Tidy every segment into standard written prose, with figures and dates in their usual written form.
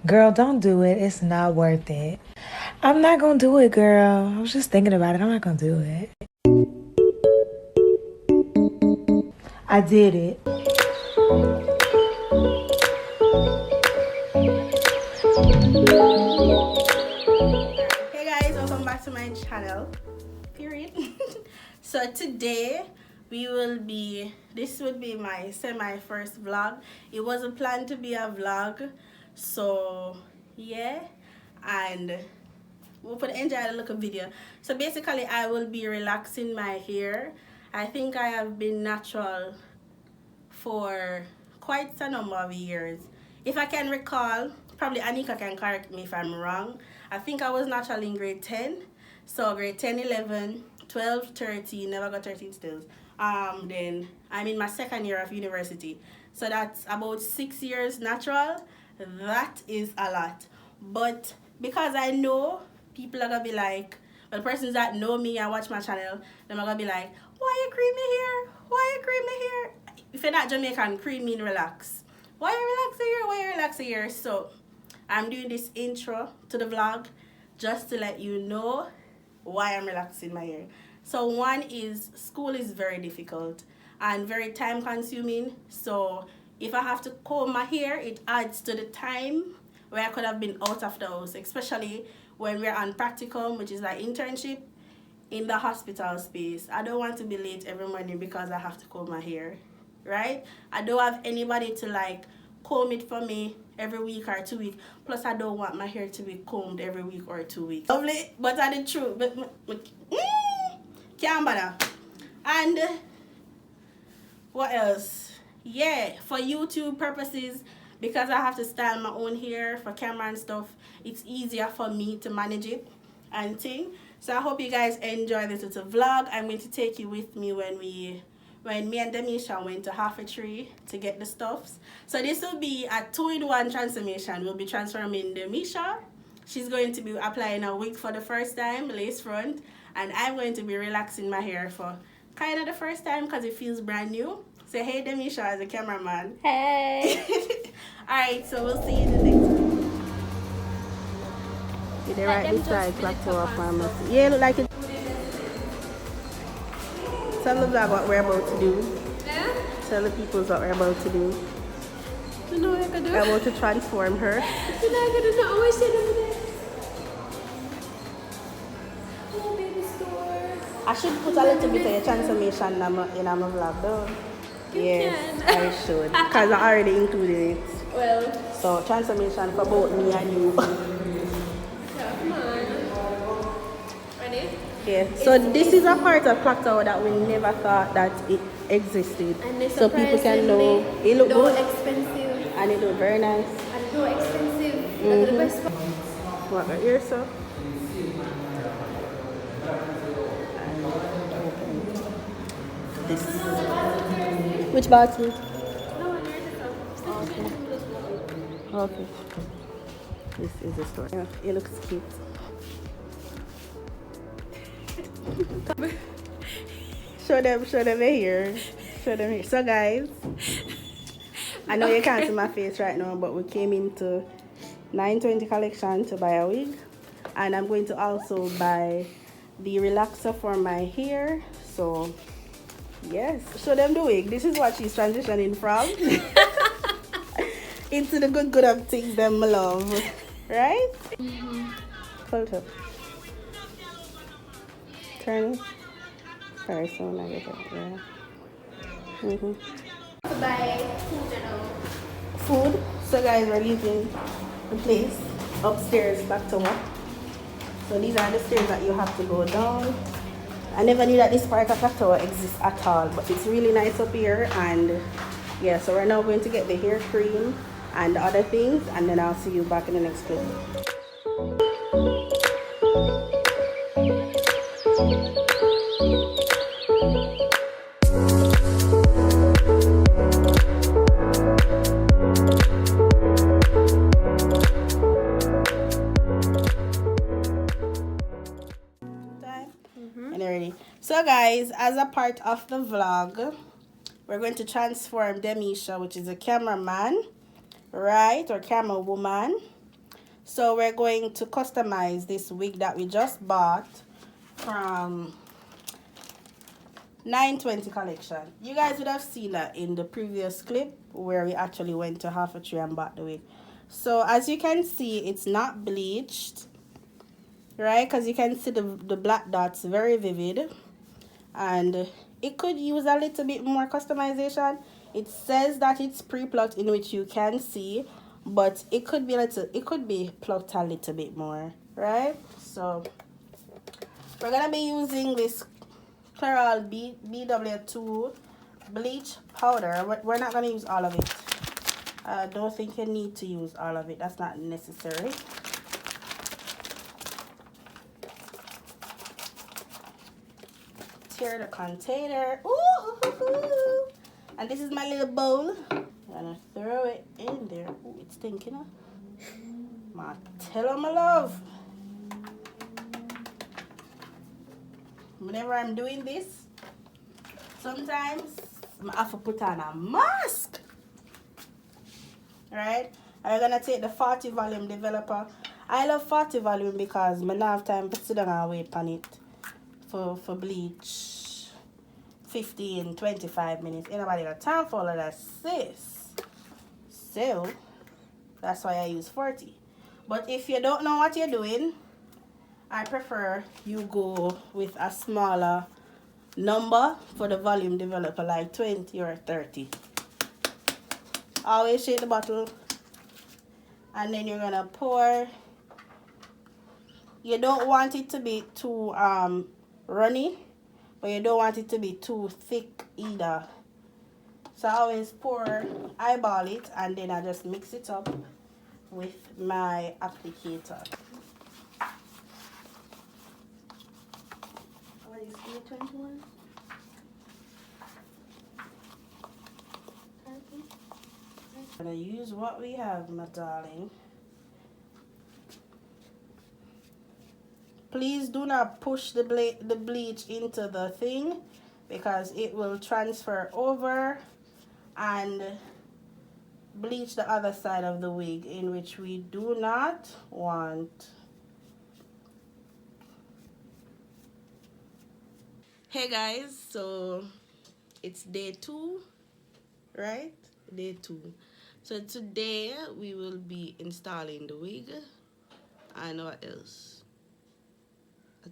Girl, don't do it. It's not worth it. I'm not gonna do it, girl. I was just thinking about it. I'm not gonna do it. I did it. Hey guys, welcome back to my channel. Period. So today this would be my semi-first vlog. It wasn't planned to be a vlog, so yeah, and we'll put enjoy the look video. So basically I will be relaxing my hair. I think I have been natural for quite a number of years. If I can recall, probably Anika can correct me if I'm wrong. I think I was natural in grade 10. So grade 10, 11, 12, 13, never got 13 stills. Then I'm in my second year of university. So that's about 6 years natural. That is a lot. But because I know people are gonna be like, well, persons that know me and watch my channel, they're gonna be like, why you creamy here? Why you creamy here? If you're not Jamaican, cream mean relax. Why you relaxing here? Why you relaxing here? So I'm doing this intro to the vlog just to let you know why I'm relaxing my hair. So one is school is very difficult and very time consuming. So if I have to comb my hair, it adds to the time where I could have been out of the house, especially when we're on practicum, which is like internship in the hospital space. I don't want to be late every morning because I have to comb my hair, right? I don't have anybody to like comb it for me every week or 2 weeks. Plus, I don't want my hair to be combed every week or 2 weeks. Lovely, but I the truth, but can't bother. And what else? Yeah, for YouTube purposes, because I have to style my own hair for camera and stuff, it's easier for me to manage it and thing. So I hope you guys enjoy this little vlog. I'm going to take you with me when me and Demisha went to Half a Tree to get the stuffs. So this will be a 2-in-1 transformation. We'll be transforming Demisha. She's going to be applying a wig for the first time, lace front, and I'm going to be relaxing my hair for kind of the first time because it feels brand new. Say hey Demisha as a cameraman. Hey. Alright, so we'll see you in the next one. Yeah, they right beside Black Tower Pharmacy. Yeah, look like it. Tell the vlog what we're about to do. Yeah? Tell the people what we're about to do. You know what I can do? We're about to transform her. You know I can do? I always say over there. Oh, baby store. I should put a little bit of a transformation in my vlog though. Yes, can. I should. Because I already included it. Well. So transformation for both me and you. Yeah, come on. Ready? Yeah. So this is a part of Clock Tower that we never thought that it existed. And So people can know it look no good expensive. and it look very nice. And no expensive. That's the best part. What right here, so? This. Which bottle? No, Okay. This is the store. Yeah, it looks cute. show them here. Show them here. So guys, I know you can't see my face right now, but we came into 920 collection to buy a wig. And I'm going to also buy the relaxer for my hair. So yes, show them the wig. This is what she's transitioning from. Into the good of things them love. Right? Hold up. Turn. Sorry, so when I get it, yeah. To buy food and all. Food. So guys, we're leaving the place upstairs back to work. So these are the stairs that you have to go down. I never knew that this part of the tower exists at all, but it's really nice up here. And yeah, so we're now going to get the hair cream and the other things, and then I'll see you back in the next clip. And already. So guys, as a part of the vlog, we're going to transform Demisha, which is a cameraman, right, or camera woman, So we're going to customize this wig that we just bought from 920 collection. You guys would have seen that in the previous clip where we actually went to Half a Tree and bought the wig. So as you can see, it's not bleached, right? Because you can see the black dots very vivid, and it could use a little bit more customization. It says that it's pre-plucked, in which you can see, but it could be plucked a little bit more, right? So we're gonna be using this Clairol BW2 bleach powder. We're not gonna use all of it. I don't think you need to use all of it. That's not necessary. Tear the container. Ooh, and this is my little bowl. I'm gonna throw it in there. Ooh, it's stinking up. Tell my love. Whenever I'm doing this, sometimes I have to put on a mask. Right? I'm gonna take the 40 volume developer. I love 40 volume because I don't have time to sit down and wait on it for bleach 15, 25 minutes. Ain't nobody got time for all of that, sis. So that's why I use 40. But if you don't know what you're doing, I prefer you go with a smaller number for the volume developer, like 20 or 30. Always shake the bottle, and then you're gonna pour. You don't want it to be too runny, but you don't want it to be too thick either. So I always pour, eyeball it, and then I just mix it up with my applicator. What is A21? I'm gonna use what we have, my darling. Please do not push the bleach into the thing, because it will transfer over and bleach the other side of the wig, in which we do not want. Hey guys, so it's day 2, right? Day 2. So today we will be installing the wig, and what else?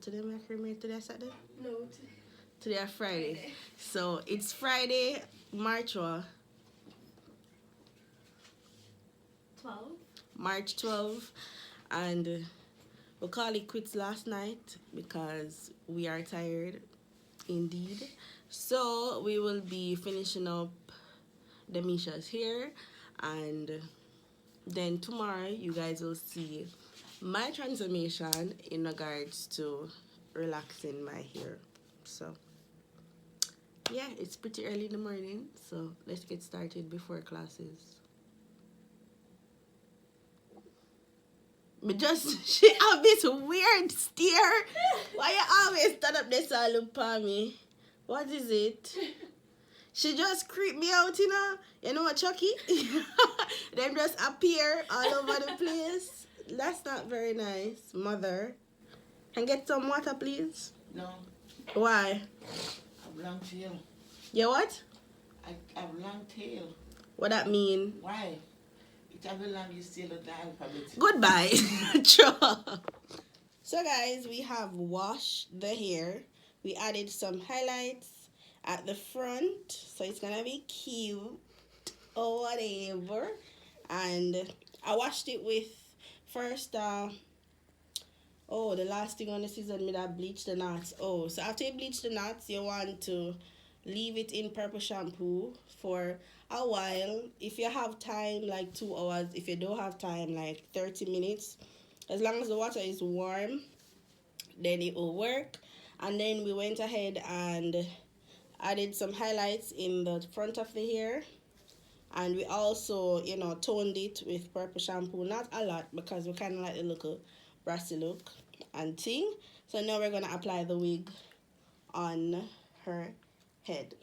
Today my creamery, today Saturday? No. Today Friday. So it's Friday, March 12. March 12, and we call it quits last night because we are tired indeed. So we will be finishing up the Misha's hair, and then tomorrow you guys will see my transformation in regards to relaxing my hair. So yeah, it's pretty early in the morning, so let's get started before classes. She have this weird stare. Why you always stand up there and look at me? What is it? She just creeped me out, you know? You know what, Chucky? Them just appear all over the place. That's not very nice, mother. Can get some water, please? No. Why? I have long tail. You what? I have long tail. What that mean? Why? It have the longest tail of the alphabet. Goodbye. Sure. So guys, we have washed the hair. We added some highlights at the front, so it's gonna be cute or whatever. And I washed it with first the last thing on the season, me that bleach the knots. So after you bleach the knots, you want to leave it in purple shampoo for a while. If you have time, like 2 hours. If you don't have time, like 30 minutes. As long as the water is warm, then it will work. And then we went ahead and added some highlights in the front of the hair. And we also, toned it with purple shampoo. Not a lot, because we kind of like the little brassy look and thing. So now we're going to apply the wig on her head.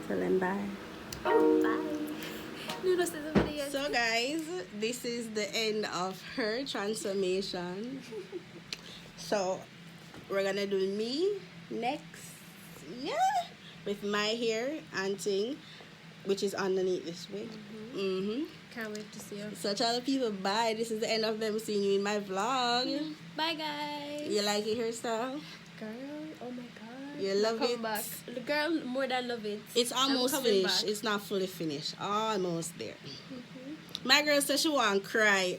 Tell them bye. Oh, bye. Noodles in the video. So guys, this is the end of her transformation. So we're gonna do me next, yeah, with my hair and thing, which is underneath this wig. Can't wait to see you. So tell the people bye. This is the end of them seeing you in my vlog. Bye, guys. You like your hairstyle? Girl, oh my god. You love Come it? back. The girl, more than love it. It's almost I'm coming finished. back. It's not fully finished. Almost there. My girl says she want to cry.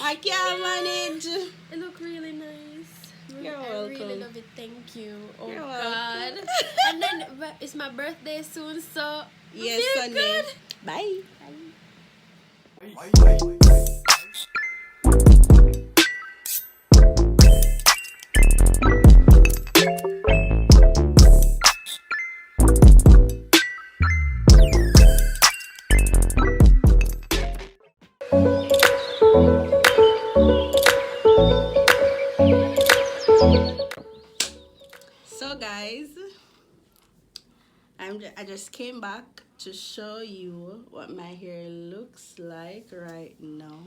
I can't manage. It look really nice. You're I welcome. really love it. Thank you. Oh You're god. welcome. And then but it's my birthday soon, so Yes, feel Sunday. good. Bye. So guys, I just came back to show you what my hair looks like right now.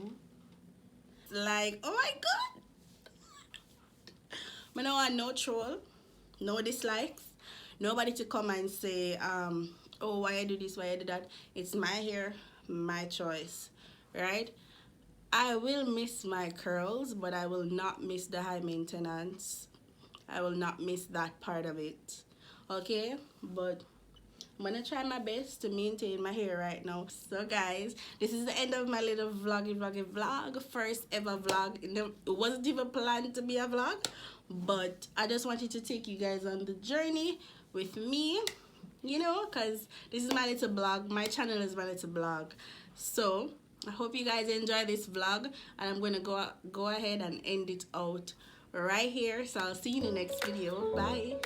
Like, oh my god, I don't want no troll, no dislikes, nobody to come and say oh, why I do this, why I do that. It's my hair, my choice, right? I will miss my curls, but I will not miss the high maintenance. I will not miss that part of it, okay? But I'm gonna try my best to maintain my hair right now. So guys, this is the end of my little vlog. First ever vlog. It wasn't even planned to be a vlog, but I just wanted to take you guys on the journey with me, you know, because this is my little blog. My channel is my little blog. So I hope you guys enjoy this vlog, and I'm gonna go ahead and end it out right here. So I'll see you in the next video. Bye.